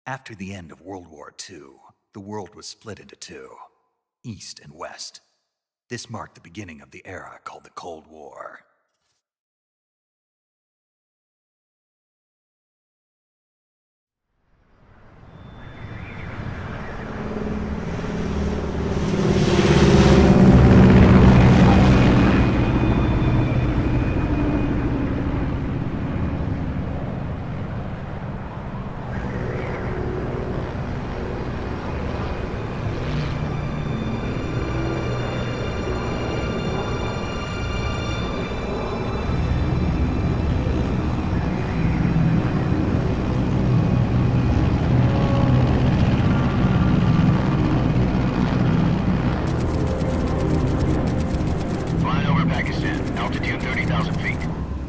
After the end of World War II, the world was split into two, East and West. This marked the beginning of the era called the Cold War.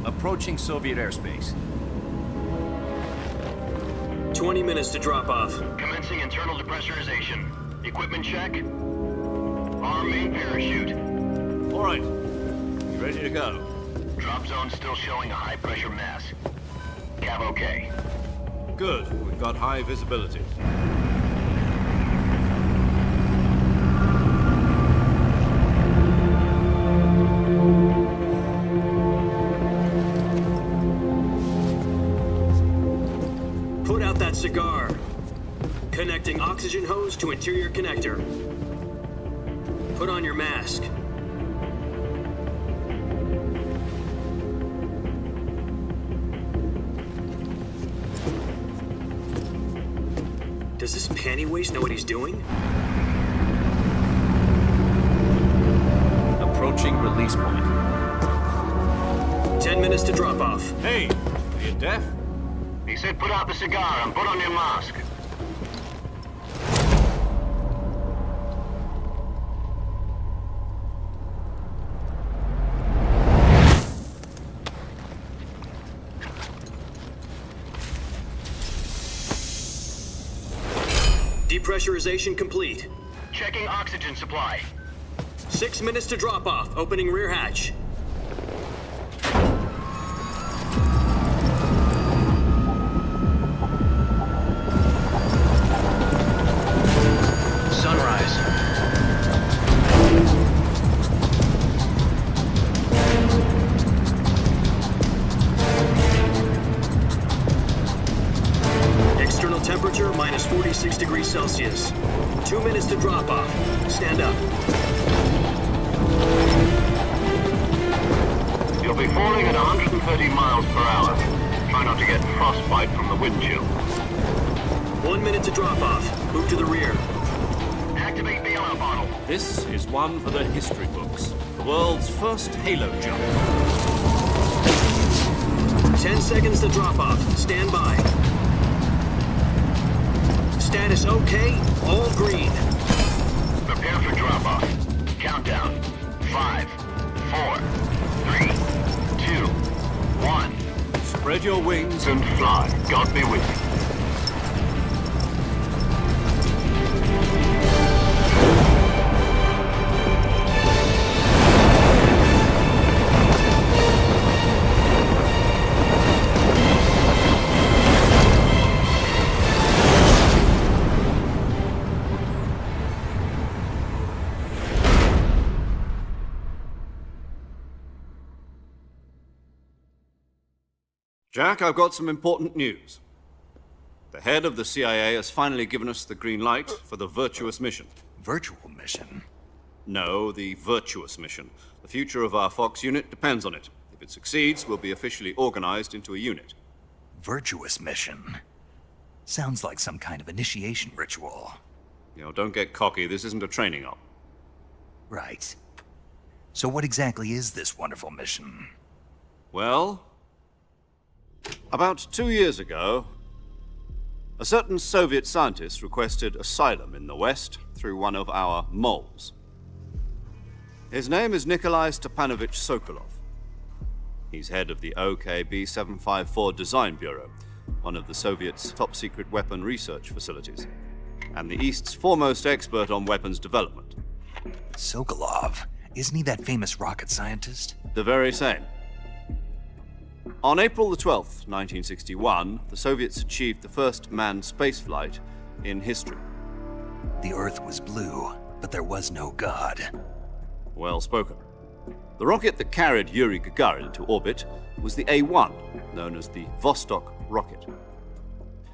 Approaching Soviet airspace. 20 minutes to drop off. Commencing internal depressurization. Equipment check. Arm main parachute. All right. You ready to go? Drop zone still showing a high pressure mass. Cav okay. Good. We've got high visibility. Put out that cigar. Connecting oxygen hose to interior connector. Put on your mask. Does this panty waste know what he's doing? Approaching release point. 10 minutes to drop off. Hey, are you deaf? He said put out the cigar and put on your mask. Depressurization complete. Checking oxygen supply. 6 minutes to drop off. Opening rear hatch. Sunrise. External temperature minus 46 degrees Celsius. 2 minutes to drop off. Stand up. You'll be falling at 130 miles per hour. Try not to get frostbite from the wind chill. 1 minute to drop off. Move to the rear. Activate bailout bottle. This is one for the history books. The world's first halo jump. 10 seconds to drop off. Stand by. Status okay. All green. Prepare for drop-off. Countdown. 5, 4, 3, 2, 1. Spread your wings And fly. God be with you. Jack, I've got some important news. The head of the CIA has finally given us the green light for the Virtuous mission. Virtual mission? No, the Virtuous mission. The future of our Fox unit depends on it. If it succeeds, we'll be officially organized into a unit. Virtuous mission? Sounds like some kind of initiation ritual. You know, don't get cocky. This isn't a training op. Right. So what exactly is this wonderful mission? Well, about 2 years ago, a certain Soviet scientist requested asylum in the West through one of our moles. His name is Nikolai Stepanovich Sokolov. He's head of the OKB-754 Design Bureau, one of the Soviets' top-secret weapon research facilities, and the East's foremost expert on weapons development. Sokolov? Isn't he that famous rocket scientist? The very same. On April the 12th, 1961, the Soviets achieved the first manned spaceflight in history. The Earth was blue, but there was no God. Well spoken. The rocket that carried Yuri Gagarin into orbit was the A-1, known as the Vostok rocket.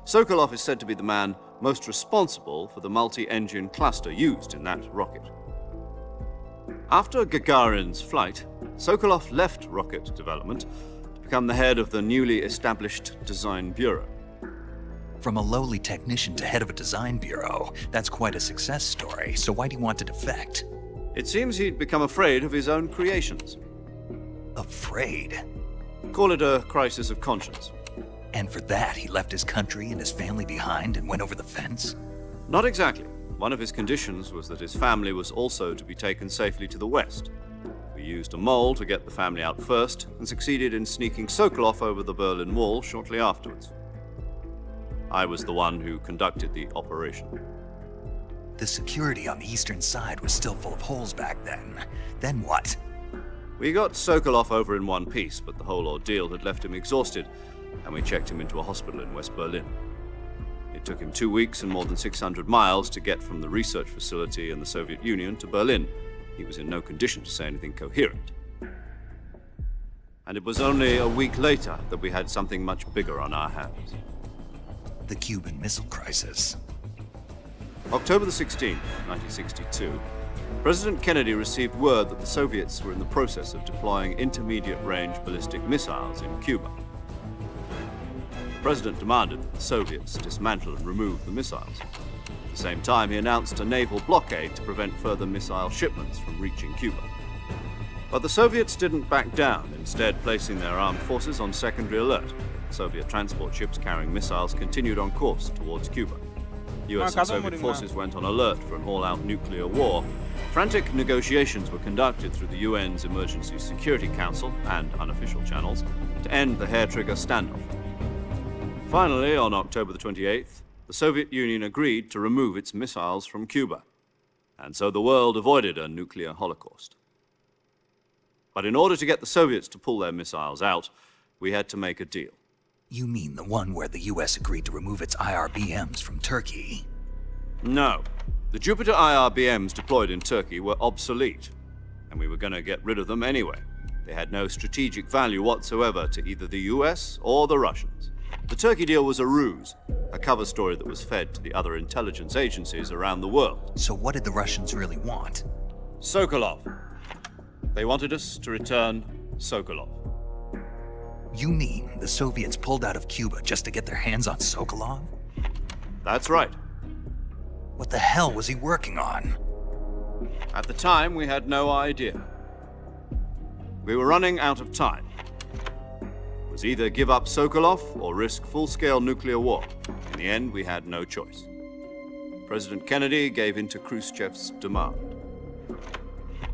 Sokolov is said to be the man most responsible for the multi-engine cluster used in that rocket. After Gagarin's flight, Sokolov left rocket development to become the head of the newly established Design Bureau. From a lowly technician to head of a design bureau, that's quite a success story, so why do you want to defect? It seems he'd become afraid of his own creations. Afraid? Call it a crisis of conscience. And for that, he left his country and his family behind and went over the fence? Not exactly. One of his conditions was that his family was also to be taken safely to the west. We used a mole to get the family out first and succeeded in sneaking Sokolov over the Berlin Wall shortly afterwards. I was the one who conducted the operation. The security on the eastern side was still full of holes back then. Then what? We got Sokolov over in one piece, but the whole ordeal had left him exhausted, and we checked him into a hospital in West Berlin. It took him 2 weeks and more than 600 miles to get from the research facility in the Soviet Union to Berlin. He was in no condition to say anything coherent. And it was only a week later that we had something much bigger on our hands. The Cuban Missile Crisis. October the 16th, 1962, President Kennedy received word that the Soviets were in the process of deploying intermediate-range ballistic missiles in Cuba. The President demanded that the Soviets dismantle and remove the missiles. At the same time, he announced a naval blockade to prevent further missile shipments from reaching Cuba. But the Soviets didn't back down, instead placing their armed forces on secondary alert. Soviet transport ships carrying missiles continued on course towards Cuba. US and Soviet forces went on alert for an all-out nuclear war. Frantic negotiations were conducted through the UN's Emergency Security Council and unofficial channels to end the hair-trigger standoff. Finally, on October the 28th, the Soviet Union agreed to remove its missiles from Cuba, and so the world avoided a nuclear holocaust. But in order to get the Soviets to pull their missiles out, we had to make a deal. You mean the one where the US agreed to remove its IRBMs from Turkey? No. The Jupiter IRBMs deployed in Turkey were obsolete, and we were going to get rid of them anyway. They had no strategic value whatsoever to either the US or the Russians. The Turkey deal was a ruse, a cover story that was fed to the other intelligence agencies around the world. So what did the Russians really want? Sokolov. They wanted us to return Sokolov. You mean the Soviets pulled out of Cuba just to get their hands on Sokolov? That's right. What the hell was he working on? At the time, we had no idea. We were running out of time. It was either give up Sokolov or risk full-scale nuclear war. In the end, we had no choice. President Kennedy gave in to Khrushchev's demand.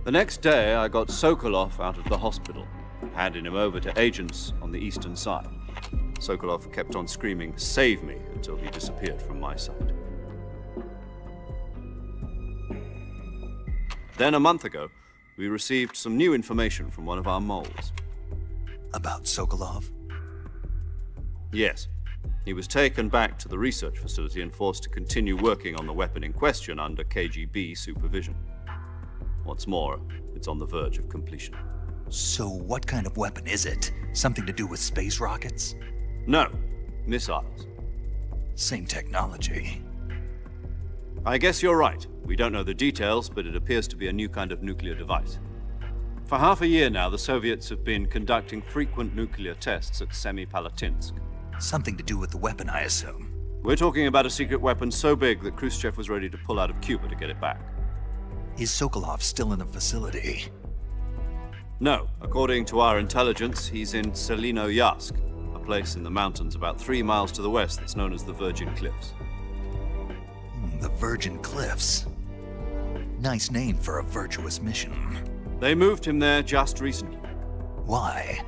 The next day, I got Sokolov out of the hospital, handing him over to agents on the eastern side. Sokolov kept on screaming, "Save me," until he disappeared from my sight. Then, a month ago, we received some new information from one of our moles. About Sokolov? Yes. He was taken back to the research facility and forced to continue working on the weapon in question under KGB supervision. What's more, it's on the verge of completion. So what kind of weapon is it? Something to do with space rockets? No, missiles. Same technology. I guess you're right. We don't know the details, but it appears to be a new kind of nuclear device. For half a year now, the Soviets have been conducting frequent nuclear tests at Semipalatinsk. Something to do with the weapon, I assume. We're talking about a secret weapon so big that Khrushchev was ready to pull out of Cuba to get it back. Is Sokolov still in the facility? No. According to our intelligence, he's in Selinoyarsk, a place in the mountains about 3 miles to the west that's known as the Virgin Cliffs. The Virgin Cliffs. Nice name for a virtuous mission. They moved him there just recently. Why?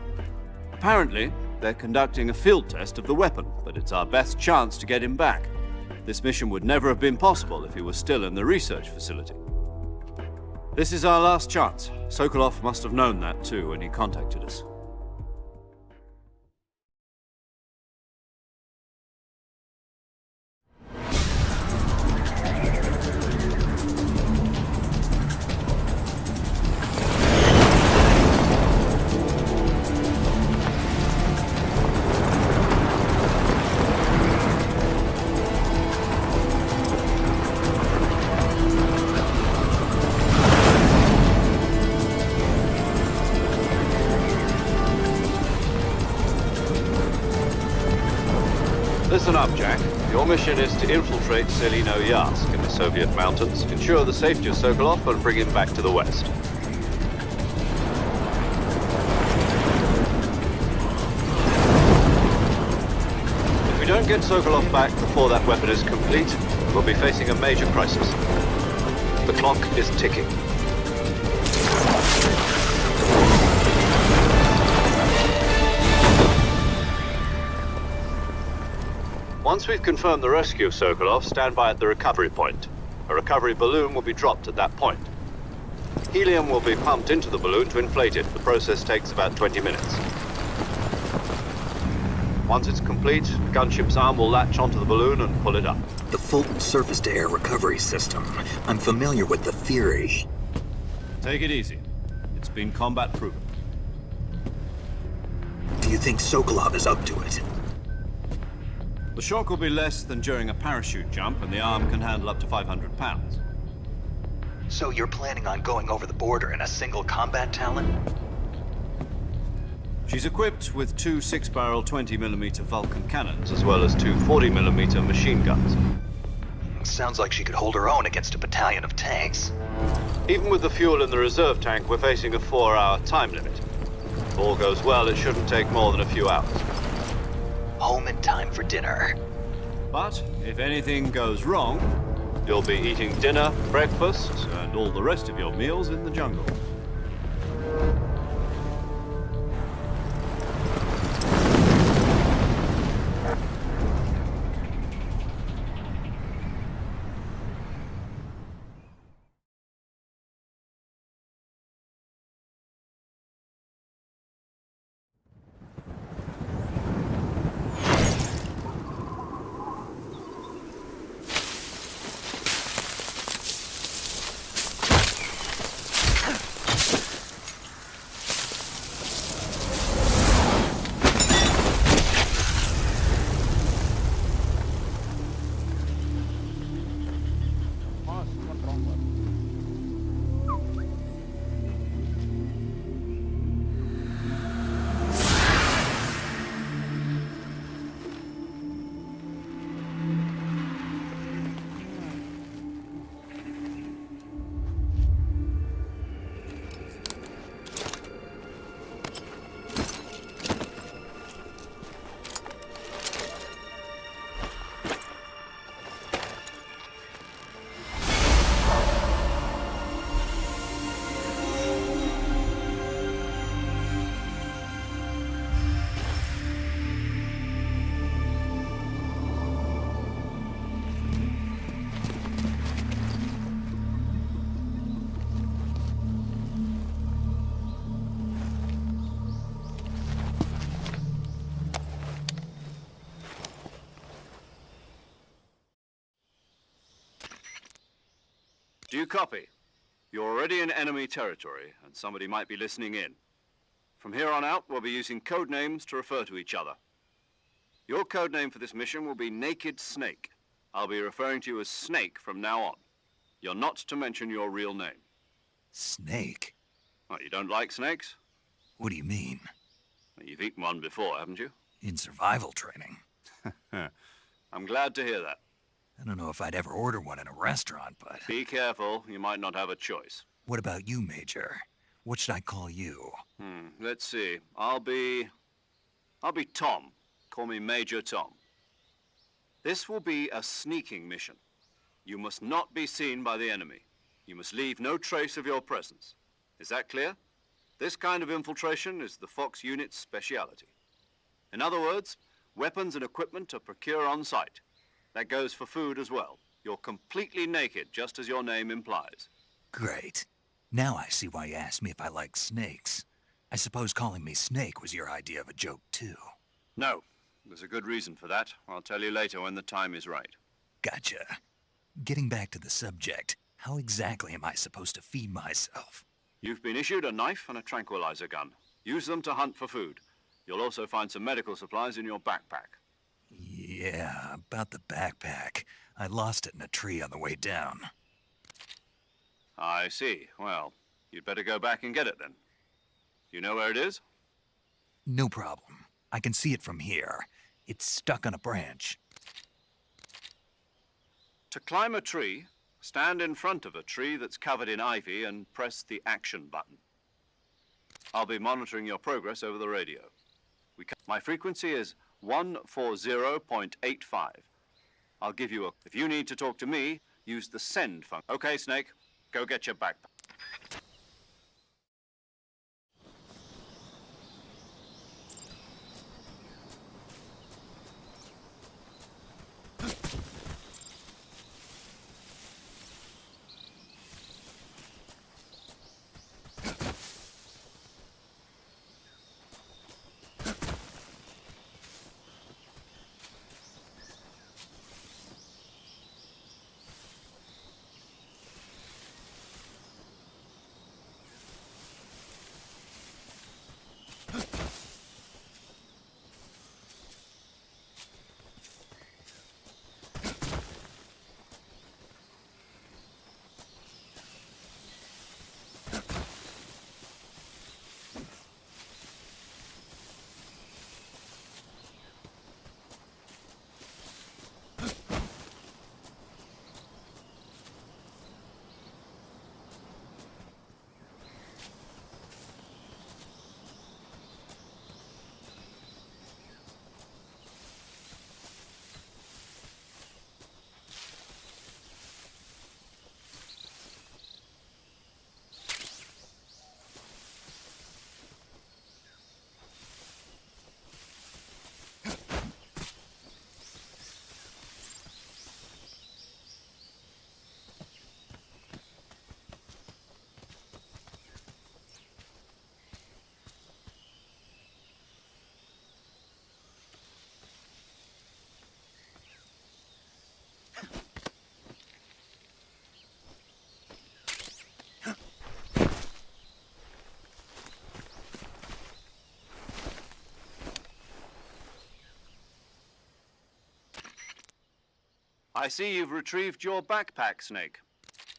Apparently, they're conducting a field test of the weapon, but it's our best chance to get him back. This mission would never have been possible if he was still in the research facility. This is our last chance. Sokolov must have known that too when he contacted us. up, Jack. Your mission is to infiltrate Selino Yask in the Soviet mountains, ensure the safety of Sokolov, and bring him back to the West. If we don't get Sokolov back before that weapon is complete, we'll be facing a major crisis. The clock is ticking. Once we've confirmed the rescue of Sokolov, stand by at the recovery point. A recovery balloon will be dropped at that point. Helium will be pumped into the balloon to inflate it. The process takes about 20 minutes. Once it's complete, the gunship's arm will latch onto the balloon and pull it up. The Fulton surface-to-air recovery system. I'm familiar with the theory. Take it easy. It's been combat proven. Do you think Sokolov is up to it? The shock will be less than during a parachute jump, and the arm can handle up to 500 pounds. So you're planning on going over the border in a single combat Talon? She's equipped with two 6-barrel 20mm Vulcan cannons, as well as two 40mm machine guns. Sounds like she could hold her own against a battalion of tanks. Even with the fuel in the reserve tank, we're facing a 4-hour time limit. If all goes well, it shouldn't take more than a few hours. Home in time for dinner. But if anything goes wrong, you'll be eating dinner, breakfast, and all the rest of your meals in the jungle. Do you copy? You're already in enemy territory, and somebody might be listening in. From here on out, we'll be using code names to refer to each other. Your code name for this mission will be Naked Snake. I'll be referring to you as Snake from now on. You're not to mention your real name. Snake? What, you don't like snakes? What do you mean? Well, you've eaten one before, haven't you? In survival training. I'm glad to hear that. I don't know if I'd ever order one in a restaurant, but... Be careful, you might not have a choice. What about you, Major? What should I call you? Let's see. I'll be Tom. Call me Major Tom. This will be a sneaking mission. You must not be seen by the enemy. You must leave no trace of your presence. Is that clear? This kind of infiltration is the Fox unit's speciality. In other words, weapons and equipment are procured on site. That goes for food as well. You're completely naked, just as your name implies. Great. Now I see why you asked me if I like snakes. I suppose calling me Snake was your idea of a joke, too. No, there's a good reason for that. I'll tell you later when the time is right. Gotcha. Getting back to the subject, how exactly am I supposed to feed myself? You've been issued a knife and a tranquilizer gun. Use them to hunt for food. You'll also find some medical supplies in your backpack. Yeah, about the backpack. I lost it in a tree on the way down. I see. Well, you'd better go back and get it then. You know where it is? No problem. I can see it from here. It's stuck on a branch. To climb a tree, stand in front of a tree that's covered in ivy and press the action button. I'll be monitoring your progress over the radio. My frequency is 140.85. I'll give you a... If you need to talk to me, use the send function. Okay, Snake, go get your backpack. I see you've retrieved your backpack, Snake.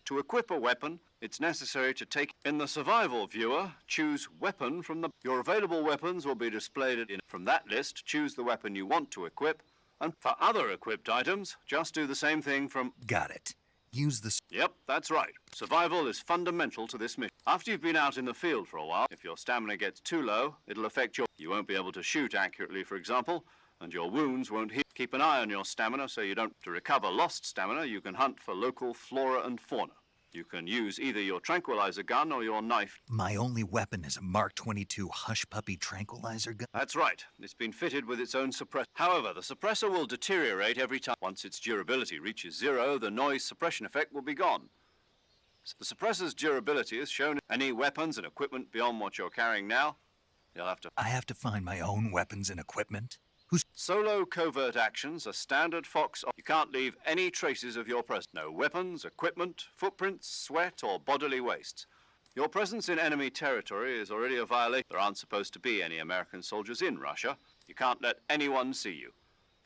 To equip a weapon, it's necessary to take... In the survival viewer, choose weapon from the... Your available weapons will be displayed from that list. Choose the weapon you want to equip. And for other equipped items, just do the same thing from... Got it. Use the... Yep, that's right. Survival is fundamental to this mission. After you've been out in the field for a while, if your stamina gets too low, it'll affect your... You won't be able to shoot accurately, for example, and your wounds won't heal. Keep an eye on your stamina so you don't... To recover lost stamina, you can hunt for local flora and fauna. You can use either your tranquilizer gun or your knife. My only weapon is a Mark 22 Hush Puppy tranquilizer gun? That's right. It's been fitted with its own suppressor. However, the suppressor will deteriorate every time. Once its durability reaches 0, the noise suppression effect will be gone. The suppressor's durability is shown in any weapons and equipment beyond what you're carrying now. You'll have to... I have to find my own weapons and equipment? Solo covert actions are standard Fox. You can't leave any traces of your presence. No weapons, equipment, footprints, sweat, or bodily wastes. Your presence in enemy territory is already a violation. There aren't supposed to be any American soldiers in Russia. You can't let anyone see you.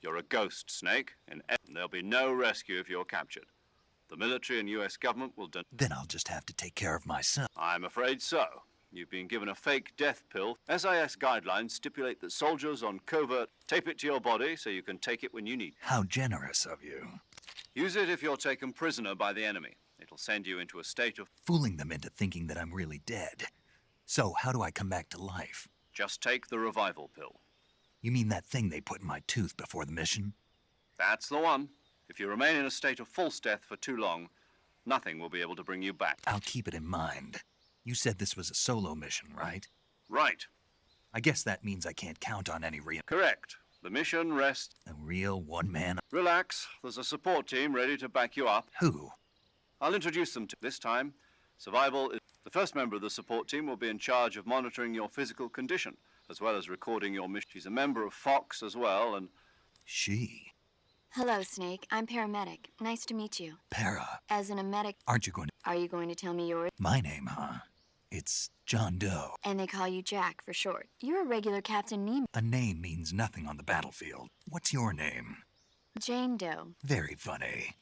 You're a ghost, Snake, and there'll be no rescue if you're captured. The military and U.S. government will... Then I'll just have to take care of myself. I'm afraid so. You've been given a fake death pill. SIS guidelines stipulate that soldiers on covert tape it to your body so you can take it when you need. How generous of you. Use it if you're taken prisoner by the enemy. It'll send you into a state of... Fooling them into thinking that I'm really dead. So, how do I come back to life? Just take the revival pill. You mean that thing they put in my tooth before the mission? That's the one. If you remain in a state of false death for too long, nothing will be able to bring you back. I'll keep it in mind. You said this was a solo mission, right? Right. I guess that means I can't count on any real... Correct. The mission rests... A real one-man... Relax. There's a support team ready to back you up. Who? I'll introduce them to... This time, Survival is... The first member of the support team will be in charge of monitoring your physical condition, as well as recording your mission. She's a member of Fox as well, and... She? Hello, Snake. I'm paramedic. Nice to meet you. Para. As in a medic... Aren't you going to... Are you going to tell me yours? My name, huh? It's John Doe. And they call you Jack for short. You're a regular Captain Nemo. A name means nothing on the battlefield. What's your name? Jane Doe. Very funny.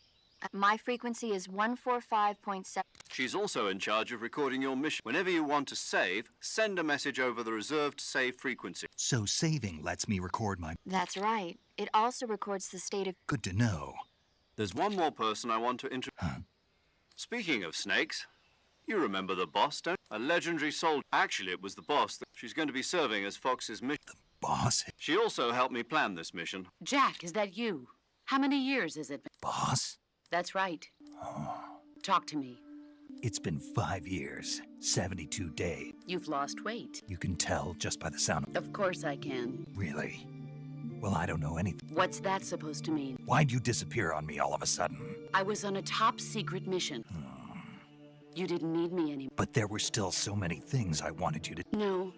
My frequency is 145.7. She's also in charge of recording your mission. Whenever you want to save, send a message over the reserved save frequency. So saving lets me record my... That's right. It also records the state of... Good to know. There's one more person I want to introduce. Speaking of snakes, you remember the boss, don't you? A legendary soldier. Actually, it was the boss. She's going to be serving as Fox's mission. Boss? She also helped me plan this mission. Jack, is that you? How many years has it been? Boss? That's right. Talk to me. It's been 5 years, 72 days. You've lost weight. You can tell just by the sound of Of course I can. Really? Well, I don't know anything. What's that supposed to mean? Why'd you disappear on me all of a sudden? I was on a top secret mission. You didn't need me anymore. But there were still so many things I wanted you to... No.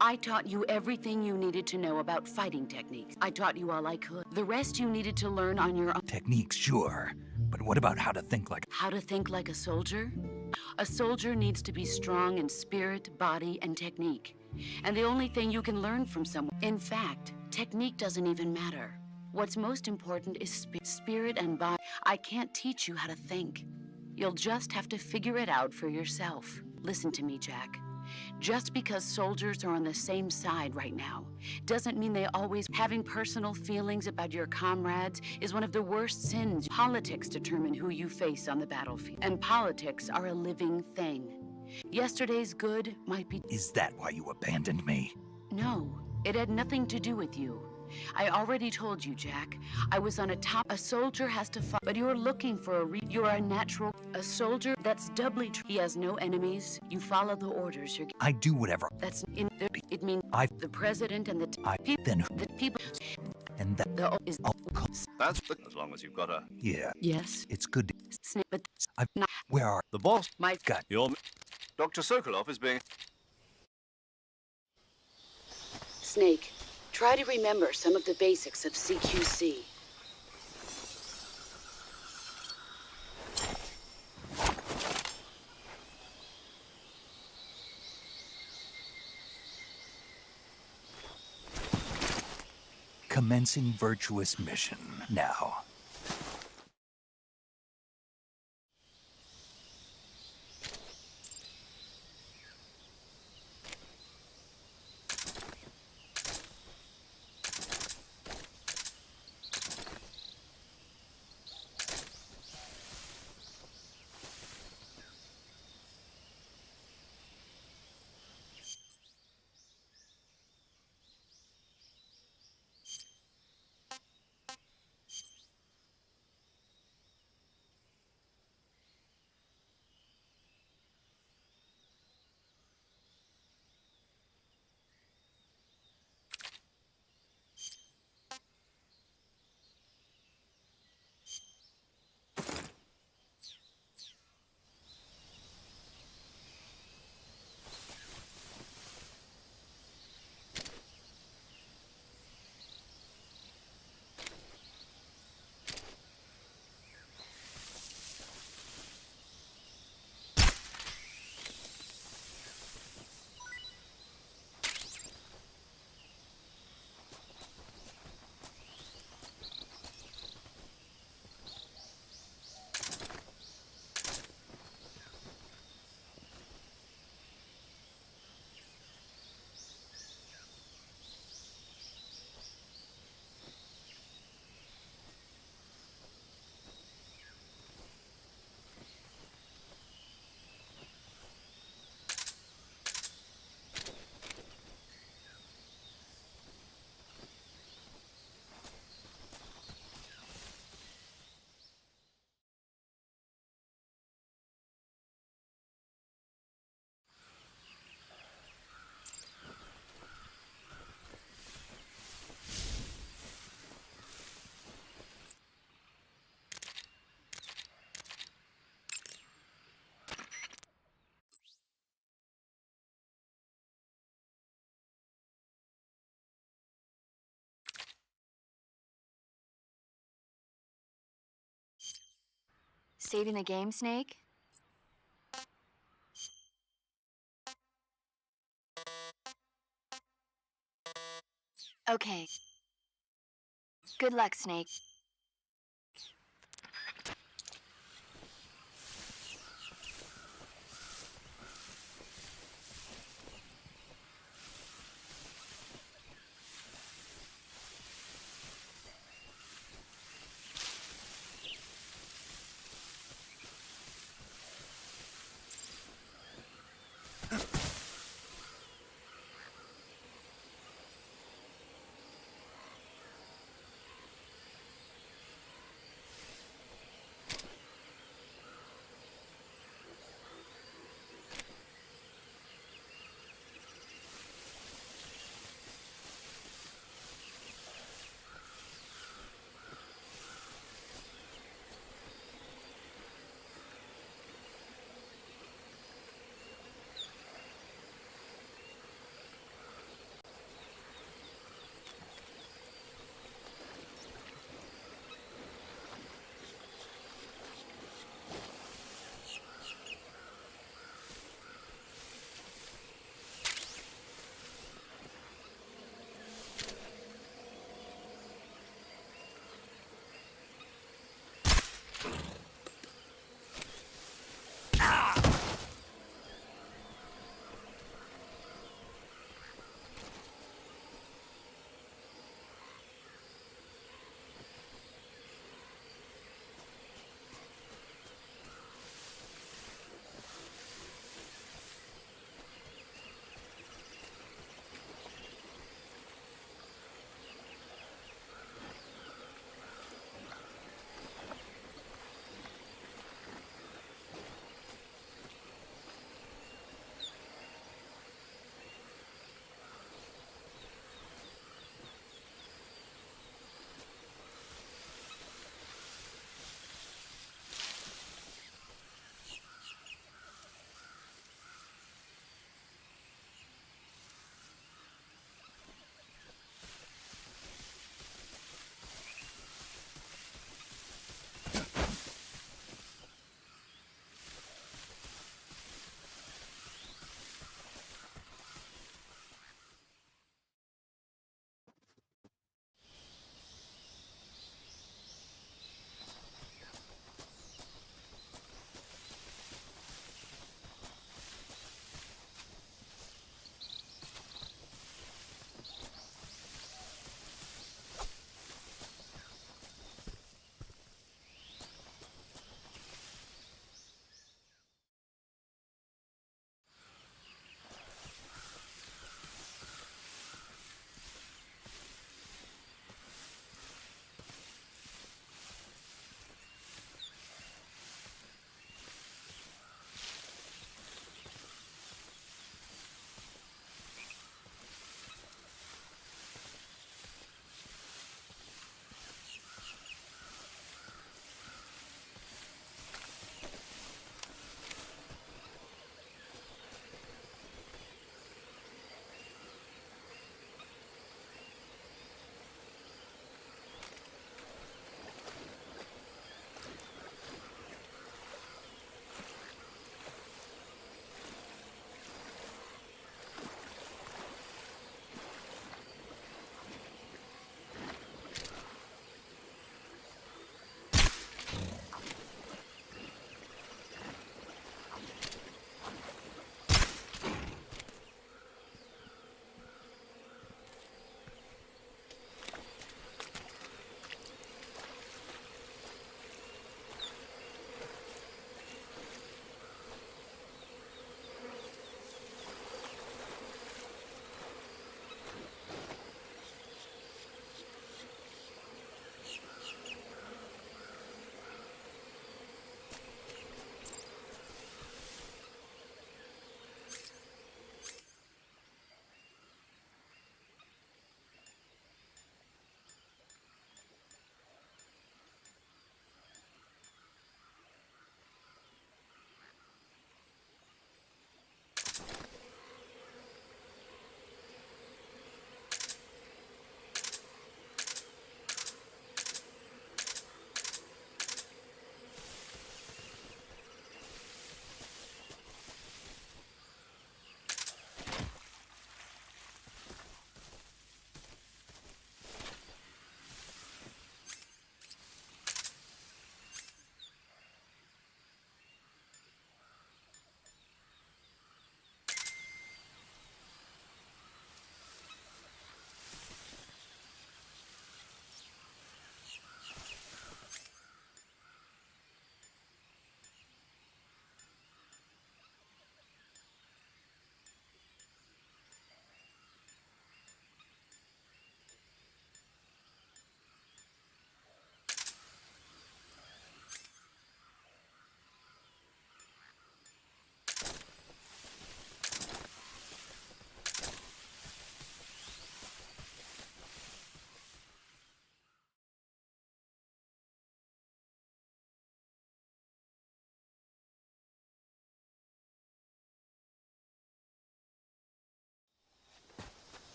I taught you everything you needed to know about fighting techniques. I taught you all I could. The rest you needed to learn on your own. Techniques, sure. But what about how to think like... How to think like a soldier? A soldier needs to be strong in spirit, body, and technique. And the only thing you can learn from someone... In fact, technique doesn't even matter. What's most important is spirit and body. I can't teach you how to think. You'll just have to figure it out for yourself. Listen to me, Jack. Just because soldiers are on the same side right now doesn't mean they always... Having personal feelings about your comrades is one of the worst sins. Politics determine who you face on the battlefield, and politics are a living thing. Yesterday's good might be... Is that why you abandoned me? No, it had nothing to do with you. I already told you, Jack. I was on a top... A soldier has to fight, but you're looking for a you're a natural... A soldier that's doubly... He has no enemies. You follow the orders. I do whatever... That's... It means... The president and the... Then... The people... And that... The... Is... That's as long as you've got a... Yeah. Yes. It's good to... Snake, but... I've... Not... Where are... The boss. My... Got... Your... Dr. Sokolov is being... Snake, try to remember some of the basics of CQC. Commencing virtuous mission now. Saving the game, Snake? Okay. Good luck, Snake.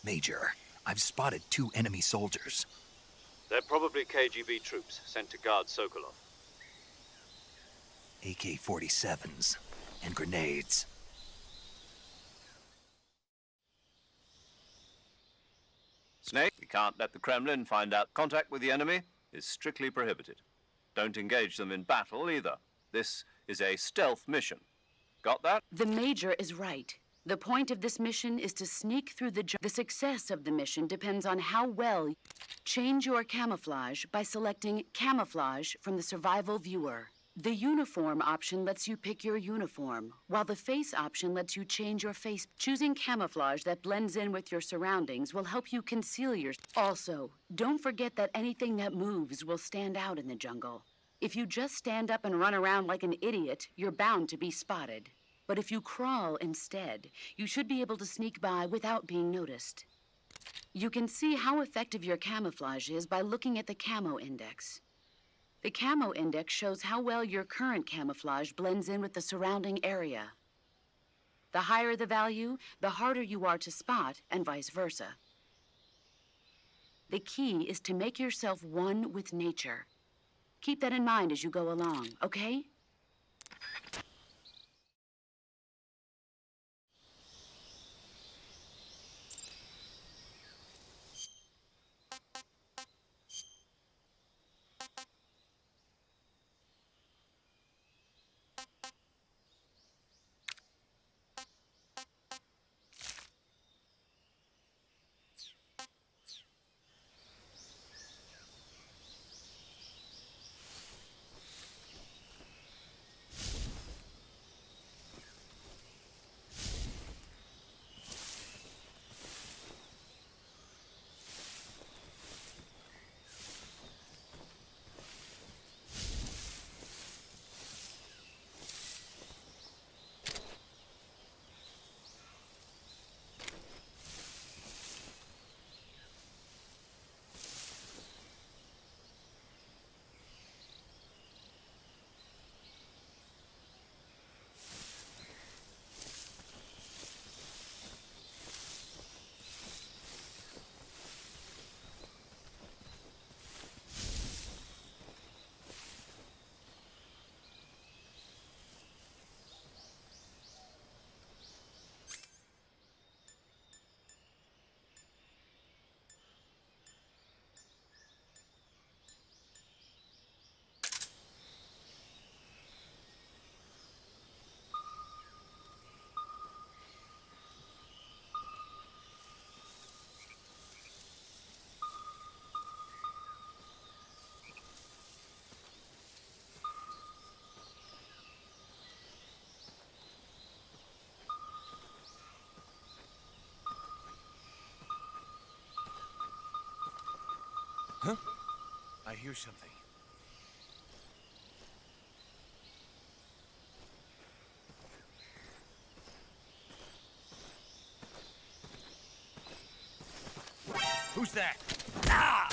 Major, I've spotted 2 enemy soldiers. They're probably KGB troops sent to guard Sokolov. AK-47s and grenades. Snake, we can't let the Kremlin find out. Contact with the enemy is strictly prohibited. Don't engage them in battle either. This is a stealth mission. Got that? The Major is right. The point of this mission is to sneak through the success of the mission depends on how well. Change your camouflage by selecting Camouflage from the Survival Viewer. The Uniform option lets you pick your uniform, while the Face option lets you change your face. Choosing camouflage that blends in with your surroundings will help you conceal your... Also, don't forget that anything that moves will stand out in the jungle. If you just stand up and run around like an idiot, you're bound to be spotted. But if you crawl instead, you should be able to sneak by without being noticed. You can see how effective your camouflage is by looking at the Camo Index. The Camo Index shows how well your current camouflage blends in with the surrounding area. The higher the value, the harder you are to spot, and vice versa. The key is to make yourself one with nature. Keep that in mind as you go along, okay? Huh? I hear something. Who's that? Ah!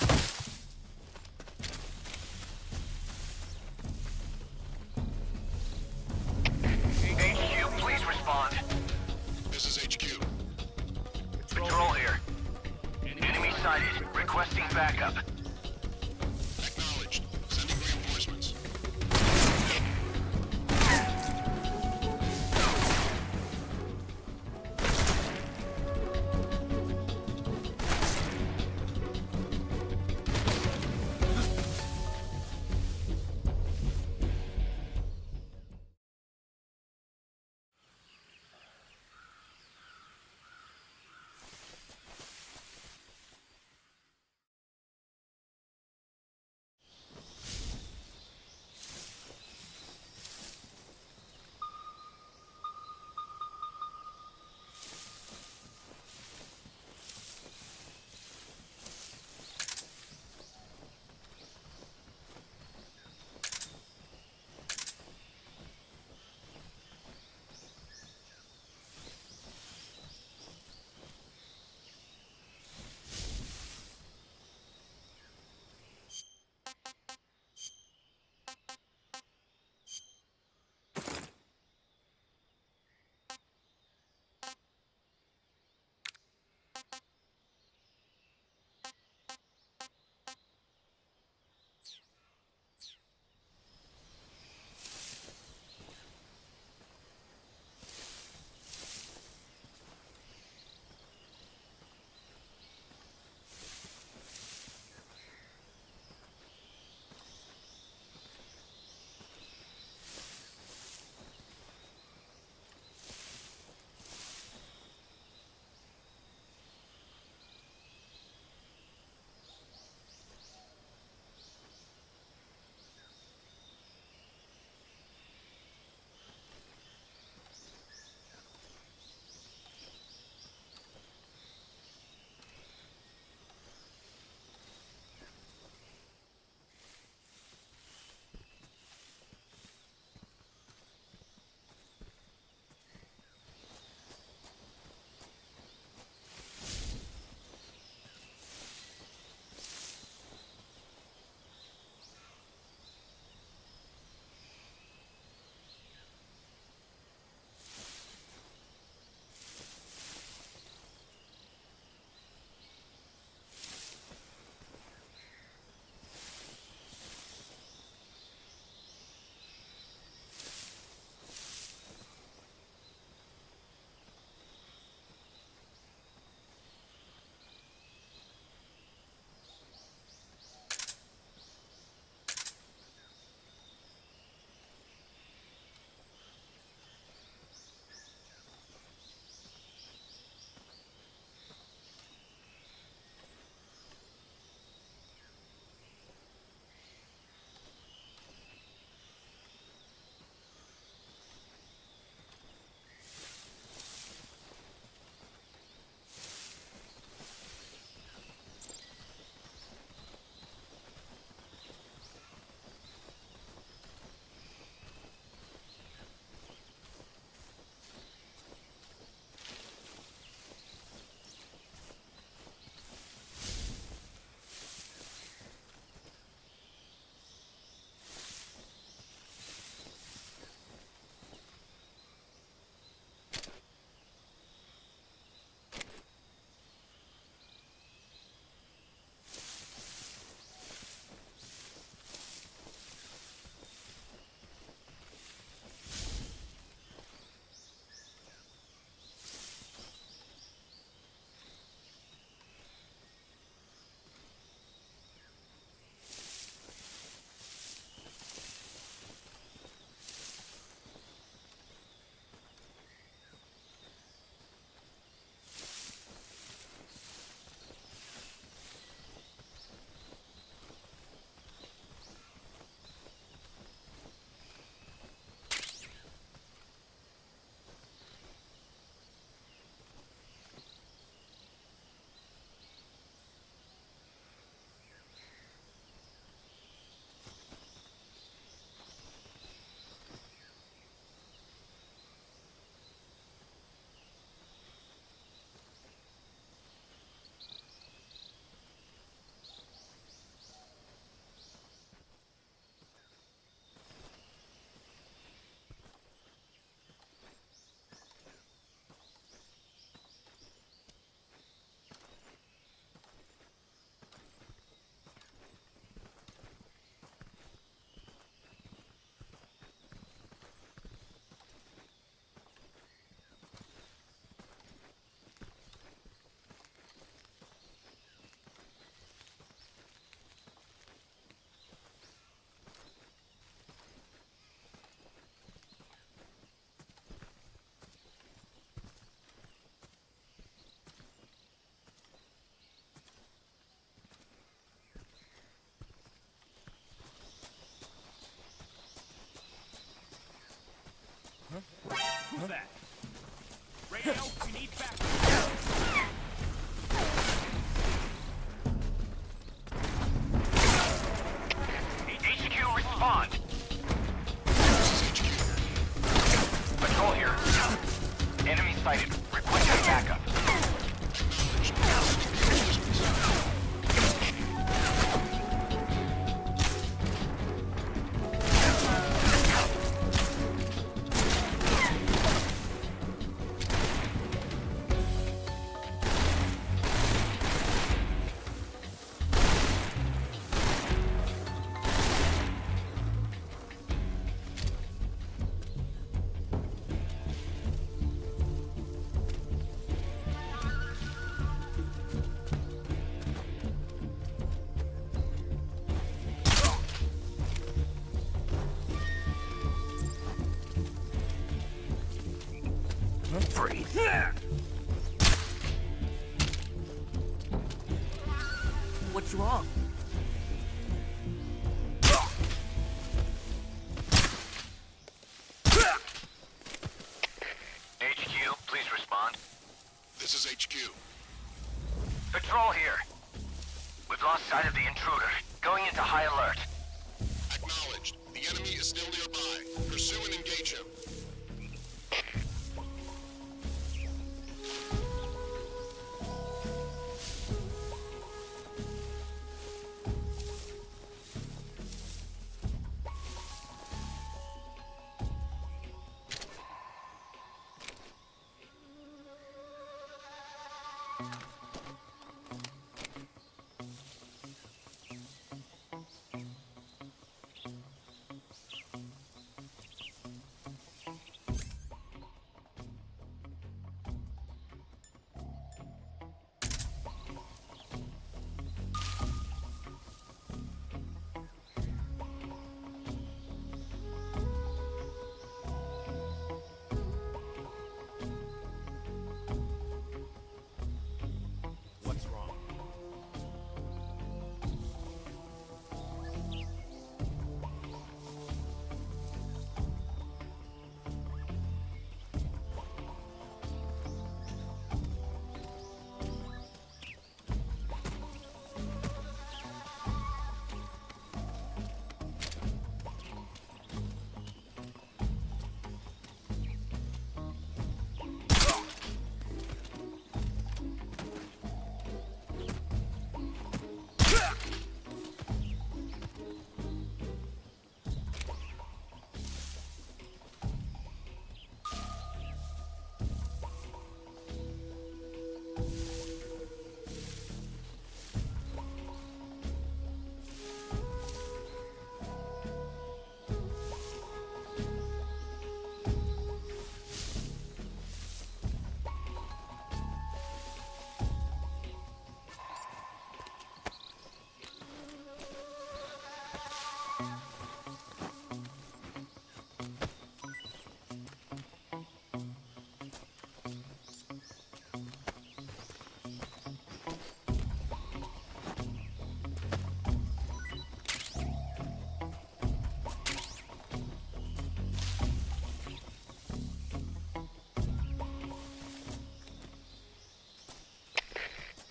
HQ, please respond. This is HQ. Patrol here. Enemy sighted. Requesting backup. Acknowledged. Sending reinforcements. respond. This is HQ. Patrol here. Enemy sighted. Requesting backup. Free. What's wrong? HQ, please respond. This is HQ. Patrol here. We've lost sight of the intruder. Going into high alert. Acknowledged. The enemy is still nearby. Pursue and engage him. What's wrong?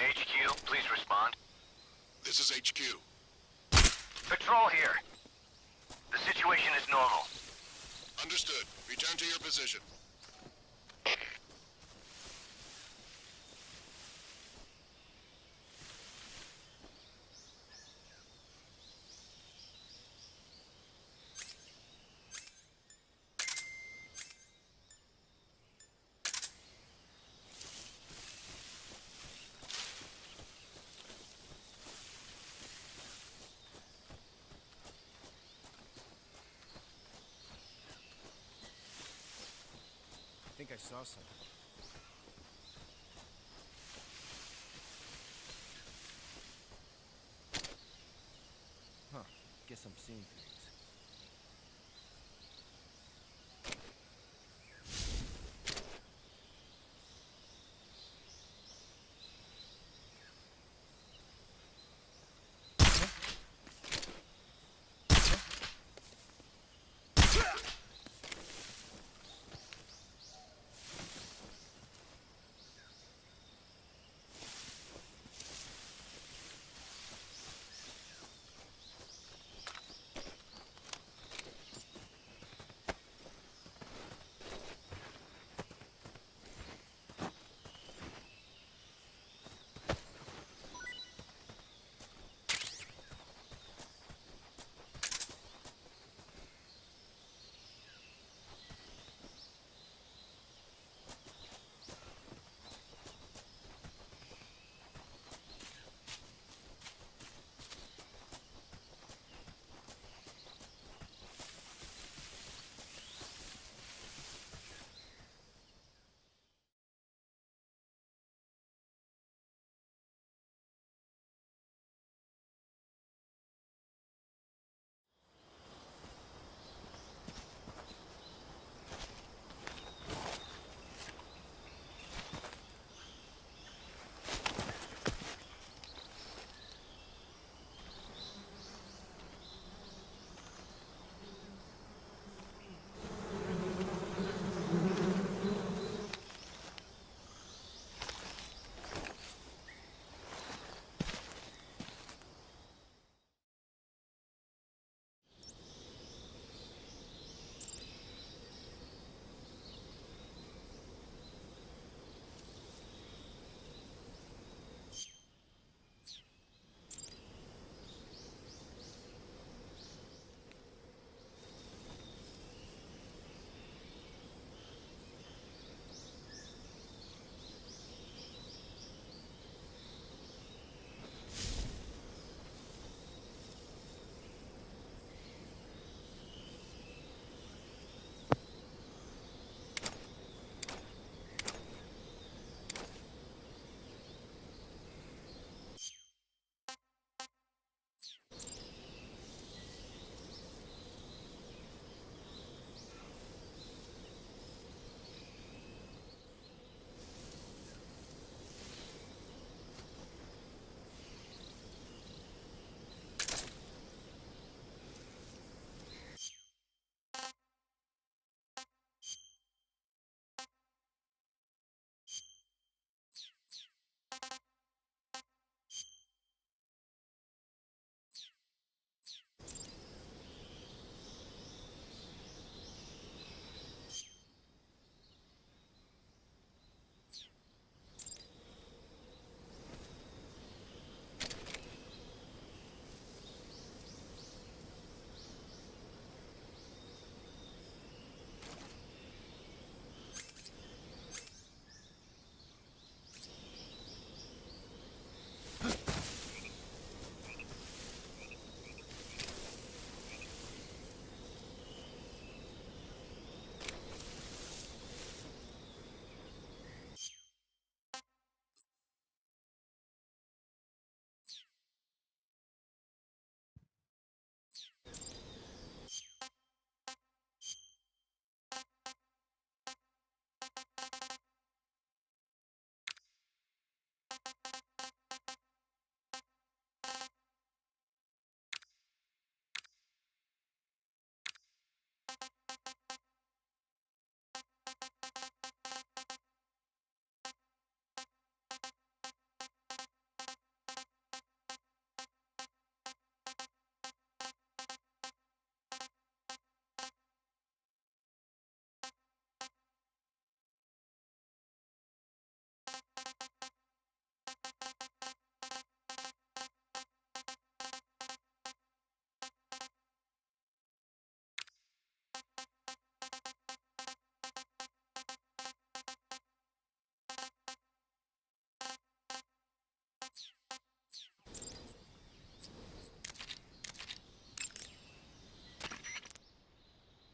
HQ, please respond. This is HQ. Patrol here. The situation is normal. Understood. Return to your position. I think I saw something. Huh. Guess I'm seeing things.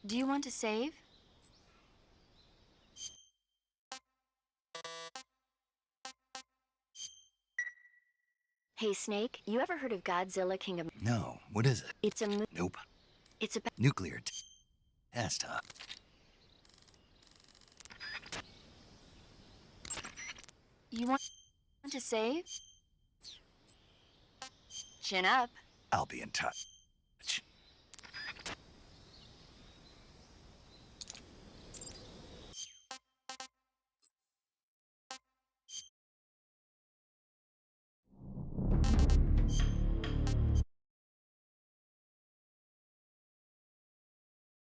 Do you want to save? Hey, Snake, you ever heard of Godzilla King of... No, what is it? It's a Nope. It's a... Nuclear test, huh? You want to save? Chin up. I'll be in touch.